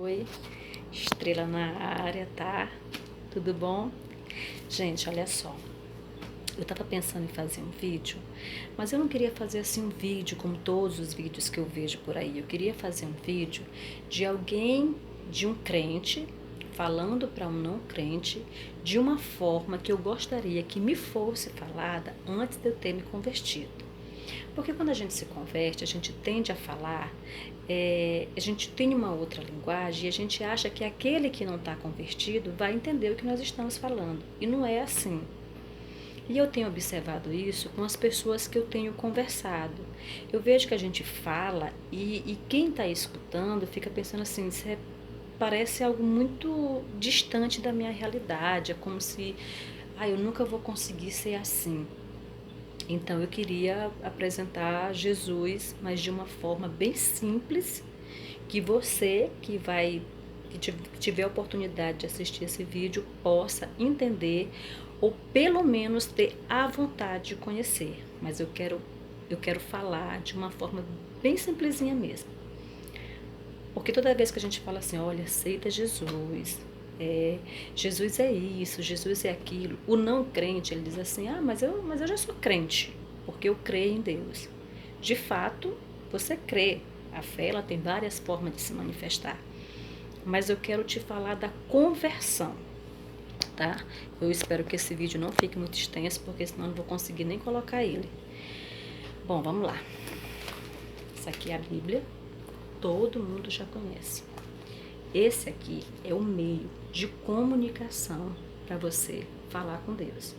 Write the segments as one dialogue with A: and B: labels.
A: Oi, Estrela na área, tá? Tudo bom? Gente, olha só. Eu tava pensando em fazer um vídeo, mas eu não queria fazer assim um vídeo como todos os vídeos que eu vejo por aí. Eu queria fazer um vídeo de alguém, de um crente, falando para um não crente, de uma forma que eu gostaria que me fosse falada antes de eu ter me convertido. Porque quando a gente se converte, a gente tende a falar, a gente tem uma outra linguagem e a gente acha que aquele que não está convertido vai entender o que nós estamos falando. E não é assim. E eu tenho observado isso com as pessoas que eu tenho conversado. Eu vejo que a gente fala e quem está escutando fica pensando assim, isso parece algo muito distante da minha realidade. É como se, eu nunca vou conseguir ser assim. Então eu queria apresentar Jesus, mas de uma forma bem simples, que você que tiver a oportunidade de assistir esse vídeo possa entender ou pelo menos ter a vontade de conhecer. Mas eu quero falar de uma forma bem simplesinha mesmo. Porque toda vez que a gente fala assim, olha, aceita Jesus, Jesus é isso, Jesus é aquilo. O não crente, ele diz assim, mas eu já sou crente, porque eu creio em Deus. De fato, você crê. A fé, ela tem várias formas de se manifestar. Mas eu quero te falar da conversão, tá? Eu espero que esse vídeo não fique muito extenso, porque senão eu não vou conseguir nem colocar ele. Bom, vamos lá. Essa aqui é a Bíblia. Todo mundo já conhece. Esse aqui é o meio de comunicação para você falar com Deus.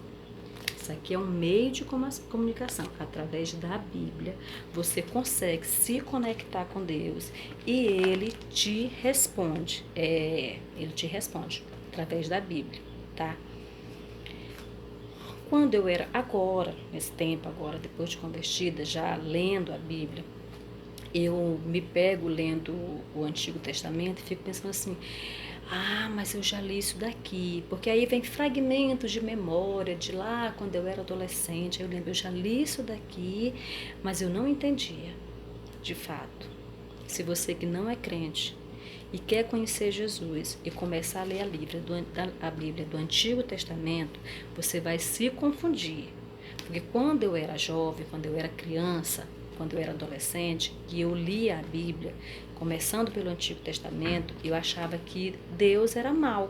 A: Isso aqui é um meio de comunicação. Através da Bíblia, você consegue se conectar com Deus e Ele te responde. Ele te responde através da Bíblia, tá? Quando eu era agora, nesse tempo agora, depois de convertida, já lendo a Bíblia, eu me pego lendo o Antigo Testamento e fico pensando assim, mas eu já li isso daqui, porque aí vem fragmentos de memória de lá quando eu era adolescente, eu lembro, eu já li isso daqui, mas eu não entendia, de fato. Se você que não é crente e quer conhecer Jesus e começar a ler a Bíblia do Antigo Testamento, você vai se confundir. Porque quando eu era jovem, quando eu era criança, quando eu era adolescente, e eu lia a Bíblia, começando pelo Antigo Testamento, eu achava que Deus era mau,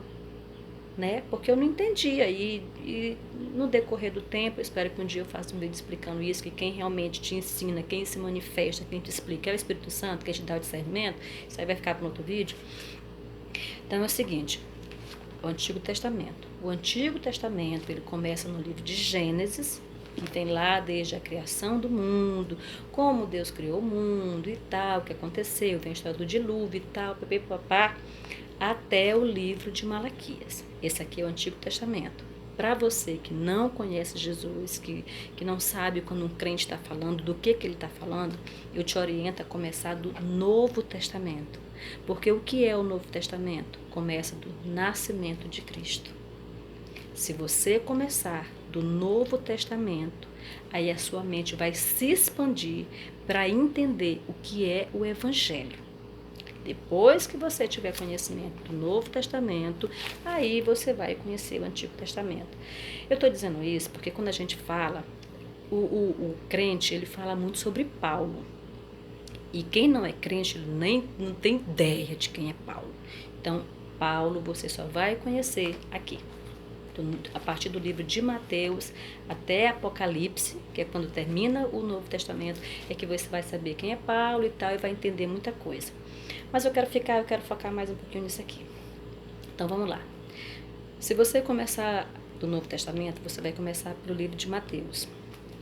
A: né? Porque eu não entendia. E no decorrer do tempo, eu espero que um dia eu faça um vídeo explicando isso, que quem realmente te ensina, quem se manifesta, quem te explica é o Espírito Santo, quem te dá o discernimento. Isso aí vai ficar para um outro vídeo. Então é o seguinte, o Antigo Testamento. O Antigo Testamento, ele começa no livro de Gênesis, e tem lá desde a criação do mundo, como Deus criou o mundo e tal, o que aconteceu, tem a história do dilúvio e tal, papá, até o livro de Malaquias. Esse aqui é o Antigo Testamento. Para você que não conhece Jesus, que não sabe quando um crente está falando, do que ele está falando, eu te oriento a começar do Novo Testamento. Porque o que é o Novo Testamento? Começa do nascimento de Cristo. Se você começar do Novo Testamento, aí a sua mente vai se expandir para entender o que é o Evangelho. Depois que você tiver conhecimento do Novo Testamento, aí você vai conhecer o Antigo Testamento. Eu estou dizendo isso porque quando a gente fala, o crente, ele fala muito sobre Paulo. E quem não é crente, ele não tem ideia de quem é Paulo. Então, Paulo você só vai conhecer aqui. A partir do livro de Mateus até Apocalipse, que é quando termina o Novo Testamento, é que você vai saber quem é Paulo e tal, e vai entender muita coisa. Mas eu quero focar mais um pouquinho nisso aqui. Então vamos lá. Se você começar do Novo Testamento, você vai começar pelo livro de Mateus.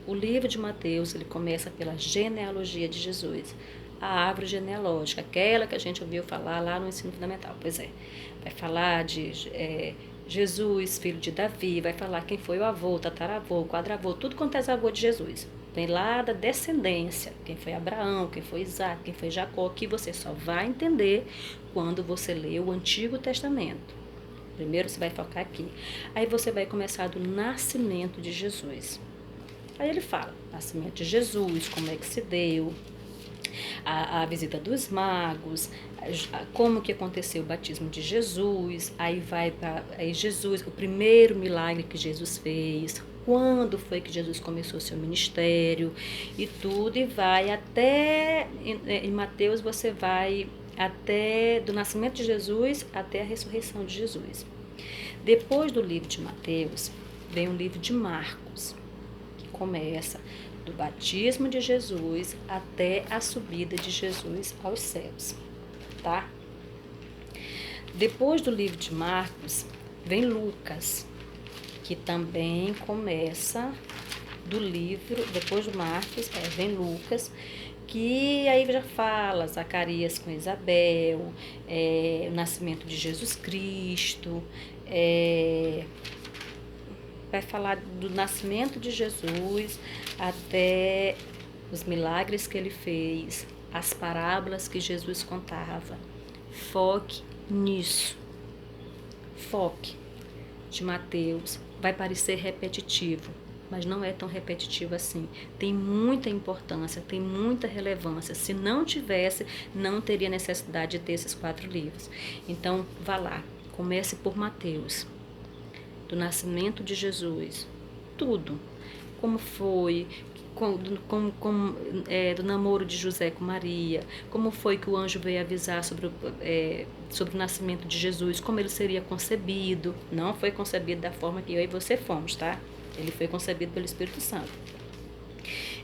A: O livro de Mateus, ele começa pela genealogia de Jesus. A árvore genealógica, aquela que a gente ouviu falar lá no ensino fundamental. Pois é, vai falar de Jesus, filho de Davi, vai falar quem foi o avô, tataravô, quadravô, tudo quanto é avô de Jesus. Vem lá da descendência, quem foi Abraão, quem foi Isaac, quem foi Jacó, que você só vai entender quando você lê o Antigo Testamento. Primeiro você vai focar aqui. Aí você vai começar do nascimento de Jesus. Aí ele fala, nascimento de Jesus, como é que se deu, a visita dos magos, como que aconteceu o batismo de Jesus, aí vai para Jesus, o primeiro milagre que Jesus fez, quando foi que Jesus começou seu ministério e tudo, e vai até, em Mateus você vai até do nascimento de Jesus até a ressurreição de Jesus. Depois do livro de Mateus, vem o livro de Marcos, que começa do batismo de Jesus até a subida de Jesus aos céus, tá? Depois do livro de Marcos, vem Lucas, que também começa do livro, depois de Marcos, vem Lucas, que aí já fala Zacarias com Isabel, o nascimento de Jesus Cristo, vai falar do nascimento de Jesus até os milagres que ele fez, as parábolas que Jesus contava. Foque nisso. Foque. De Mateus. Vai parecer repetitivo, mas não é tão repetitivo assim. Tem muita importância, tem muita relevância. Se não tivesse, não teria necessidade de ter esses 4 livros. Então, vá lá. Comece por Mateus. Do nascimento de Jesus, tudo, como foi, do namoro de José com Maria, como foi que o anjo veio avisar sobre o nascimento de Jesus, como ele seria concebido. Não foi concebido da forma que eu e você fomos, tá? Ele foi concebido pelo Espírito Santo.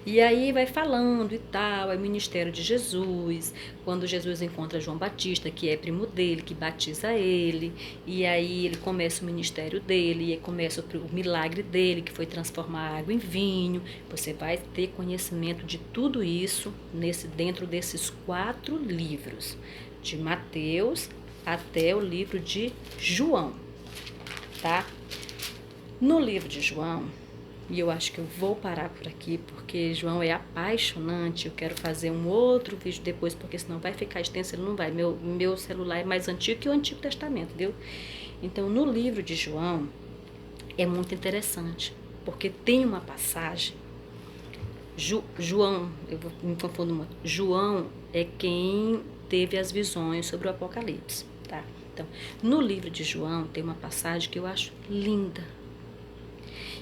A: E aí vai falando e tal, é o ministério de Jesus, quando Jesus encontra João Batista, que é primo dele, que batiza ele, e aí ele começa o ministério dele, e aí começa o milagre dele, que foi transformar água em vinho. Você vai ter conhecimento de tudo isso dentro desses 4 livros, de Mateus até o livro de João, tá? No livro de João, e eu acho que eu vou parar por aqui, porque João é apaixonante. Eu quero fazer um outro vídeo depois, porque senão vai ficar extenso, ele não vai. Meu celular é mais antigo que o Antigo Testamento, viu? Então, no livro de João, é muito interessante, porque tem uma passagem. João, eu me confundo muito. João é quem teve as visões sobre o Apocalipse, tá? Então, no livro de João, tem uma passagem que eu acho linda.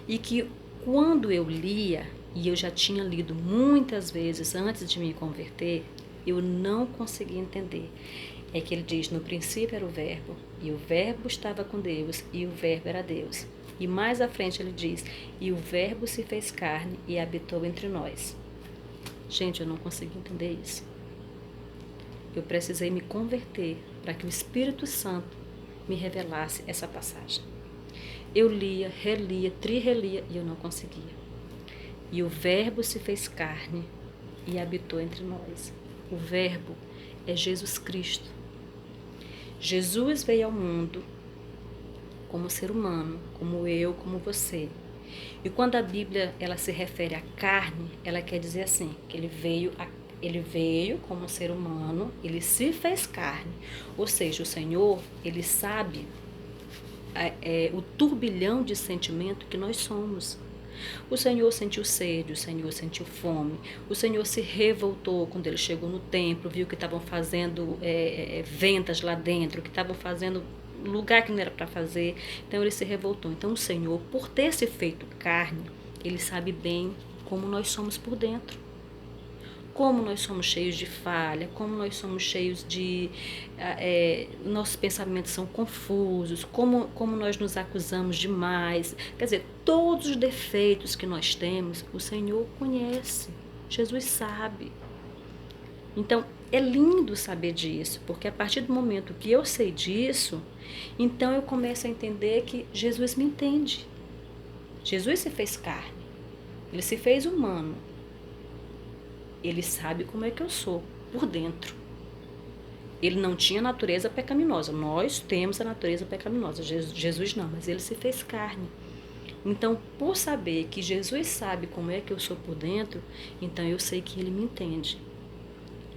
A: E que quando eu lia, e eu já tinha lido muitas vezes antes de me converter, eu não conseguia entender. É que ele diz, no princípio era o verbo, e o verbo estava com Deus, e o verbo era Deus. E mais à frente ele diz, e o verbo se fez carne e habitou entre nós. Gente, eu não consegui entender isso. Eu precisei me converter para que o Espírito Santo me revelasse essa passagem. Eu lia, relia, tri-relia e eu não conseguia. E o verbo se fez carne e habitou entre nós. O verbo é Jesus Cristo. Jesus veio ao mundo como ser humano, como eu, como você. E quando a Bíblia ela se refere à carne, ela quer dizer assim, que ele veio como ser humano, ele se fez carne. Ou seja, o Senhor, ele sabe o turbilhão de sentimento que nós somos. O Senhor sentiu sede, o Senhor sentiu fome, o Senhor se revoltou quando ele chegou no templo, viu que estavam fazendo ventas lá dentro, que estavam fazendo lugar que não era para fazer, então ele se revoltou. Então o Senhor, por ter se feito carne, ele sabe bem como nós somos por dentro. Como nós somos cheios de falha, como nós somos cheios de... nossos pensamentos são confusos, como nós nos acusamos demais. Quer dizer, todos os defeitos que nós temos, o Senhor conhece, Jesus sabe. Então, é lindo saber disso, porque a partir do momento que eu sei disso, então eu começo a entender que Jesus me entende. Jesus se fez carne, ele se fez humano. Ele sabe como é que eu sou, por dentro. Ele não tinha natureza pecaminosa. Nós temos a natureza pecaminosa. Jesus não, mas ele se fez carne. Então, por saber que Jesus sabe como é que eu sou por dentro, então eu sei que ele me entende.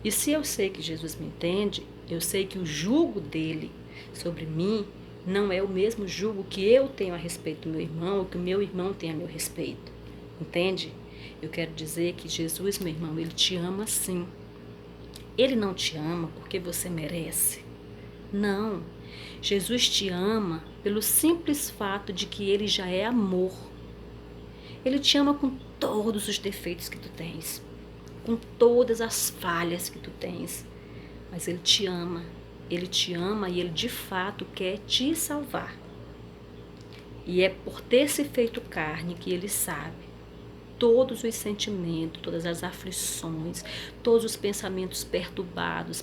A: E se eu sei que Jesus me entende, eu sei que o jugo dele sobre mim não é o mesmo jugo que eu tenho a respeito do meu irmão, ou que o meu irmão tem a meu respeito. Entende? Eu quero dizer que Jesus, meu irmão, ele te ama sim. Ele não te ama porque você merece. Não. Jesus te ama pelo simples fato de que Ele já é amor. Ele te ama com todos os defeitos que tu tens, com todas as falhas que tu tens. Mas Ele te ama. Ele te ama e Ele de fato quer te salvar. E é por ter se feito carne que Ele sabe todos os sentimentos, todas as aflições, todos os pensamentos perturbados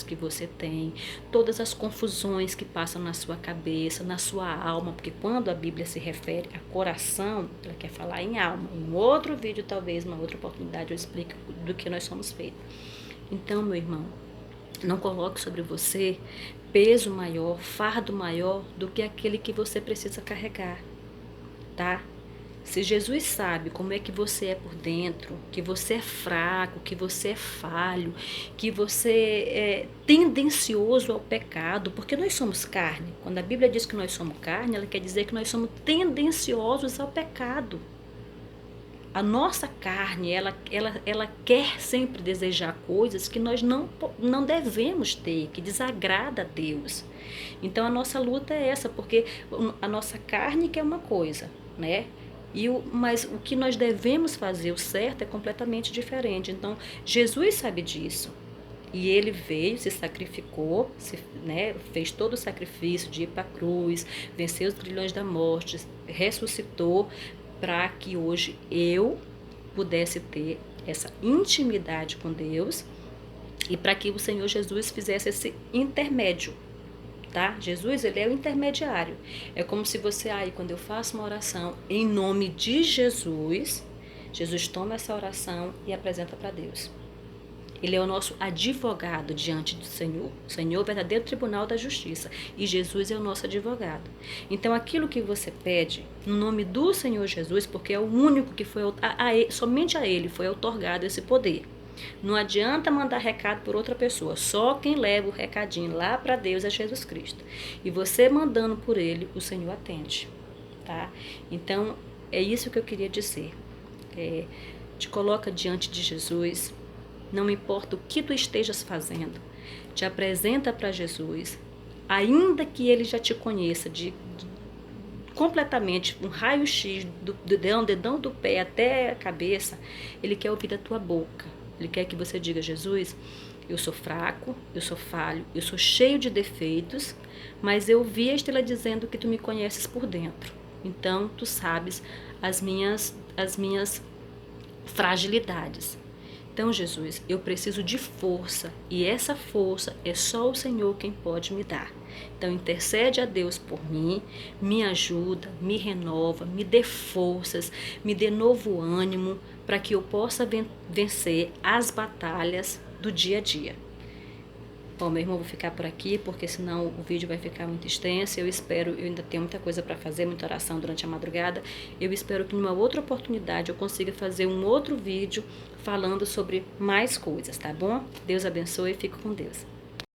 A: que você tem, todas as confusões que passam na sua cabeça, na sua alma, porque quando a Bíblia se refere a coração, ela quer falar em alma. Em outro vídeo, talvez, uma outra oportunidade, eu explico do que nós somos feitos. Então, meu irmão, não coloque sobre você peso maior, fardo maior do que aquele que você precisa carregar, tá? Se Jesus sabe como é que você é por dentro, que você é fraco, que você é falho, que você é tendencioso ao pecado, porque nós somos carne. Quando a Bíblia diz que nós somos carne, ela quer dizer que nós somos tendenciosos ao pecado. A nossa carne, ela quer sempre desejar coisas que nós não devemos ter, que desagrada a Deus. Então a nossa luta é essa, porque a nossa carne quer uma coisa, né? Mas o que nós devemos fazer, o certo, é completamente diferente. Então, Jesus sabe disso. E Ele veio, se sacrificou, fez todo o sacrifício de ir para a cruz, venceu os grilhões da morte, ressuscitou, para que hoje eu pudesse ter essa intimidade com Deus e para que o Senhor Jesus fizesse esse intermédio. Tá? Jesus, ele é o intermediário. É como se você, quando eu faço uma oração em nome de Jesus, Jesus toma essa oração e apresenta para Deus. Ele é o nosso advogado diante do Senhor. O Senhor é o verdadeiro tribunal da justiça. E Jesus é o nosso advogado. Então, aquilo que você pede, no nome do Senhor Jesus, porque é o único que foi, somente a Ele foi outorgado esse poder. Não adianta mandar recado por outra pessoa. Só quem leva o recadinho lá para Deus é Jesus Cristo. E você mandando por Ele, o Senhor atende. Tá? Então, é isso que eu queria dizer. Te coloca diante de Jesus. Não importa o que tu estejas fazendo. Te apresenta para Jesus. Ainda que Ele já te conheça completamente, um raio-x do dedão do pé até a cabeça, Ele quer ouvir da tua boca. Ele quer que você diga: Jesus, eu sou fraco, eu sou falho, eu sou cheio de defeitos, mas eu vi a estrela dizendo que tu me conheces por dentro. Então, tu sabes as minhas fragilidades. Então, Jesus, eu preciso de força e essa força é só o Senhor quem pode me dar. Então, intercede a Deus por mim, me ajuda, me renova, me dê forças, me dê novo ânimo para que eu possa vencer as batalhas do dia a dia. Bom, meu irmão, vou ficar por aqui, porque senão o vídeo vai ficar muito extenso. Eu ainda tenho muita coisa para fazer, muita oração durante a madrugada. Eu espero que numa outra oportunidade eu consiga fazer um outro vídeo falando sobre mais coisas, tá bom? Deus abençoe e fique com Deus.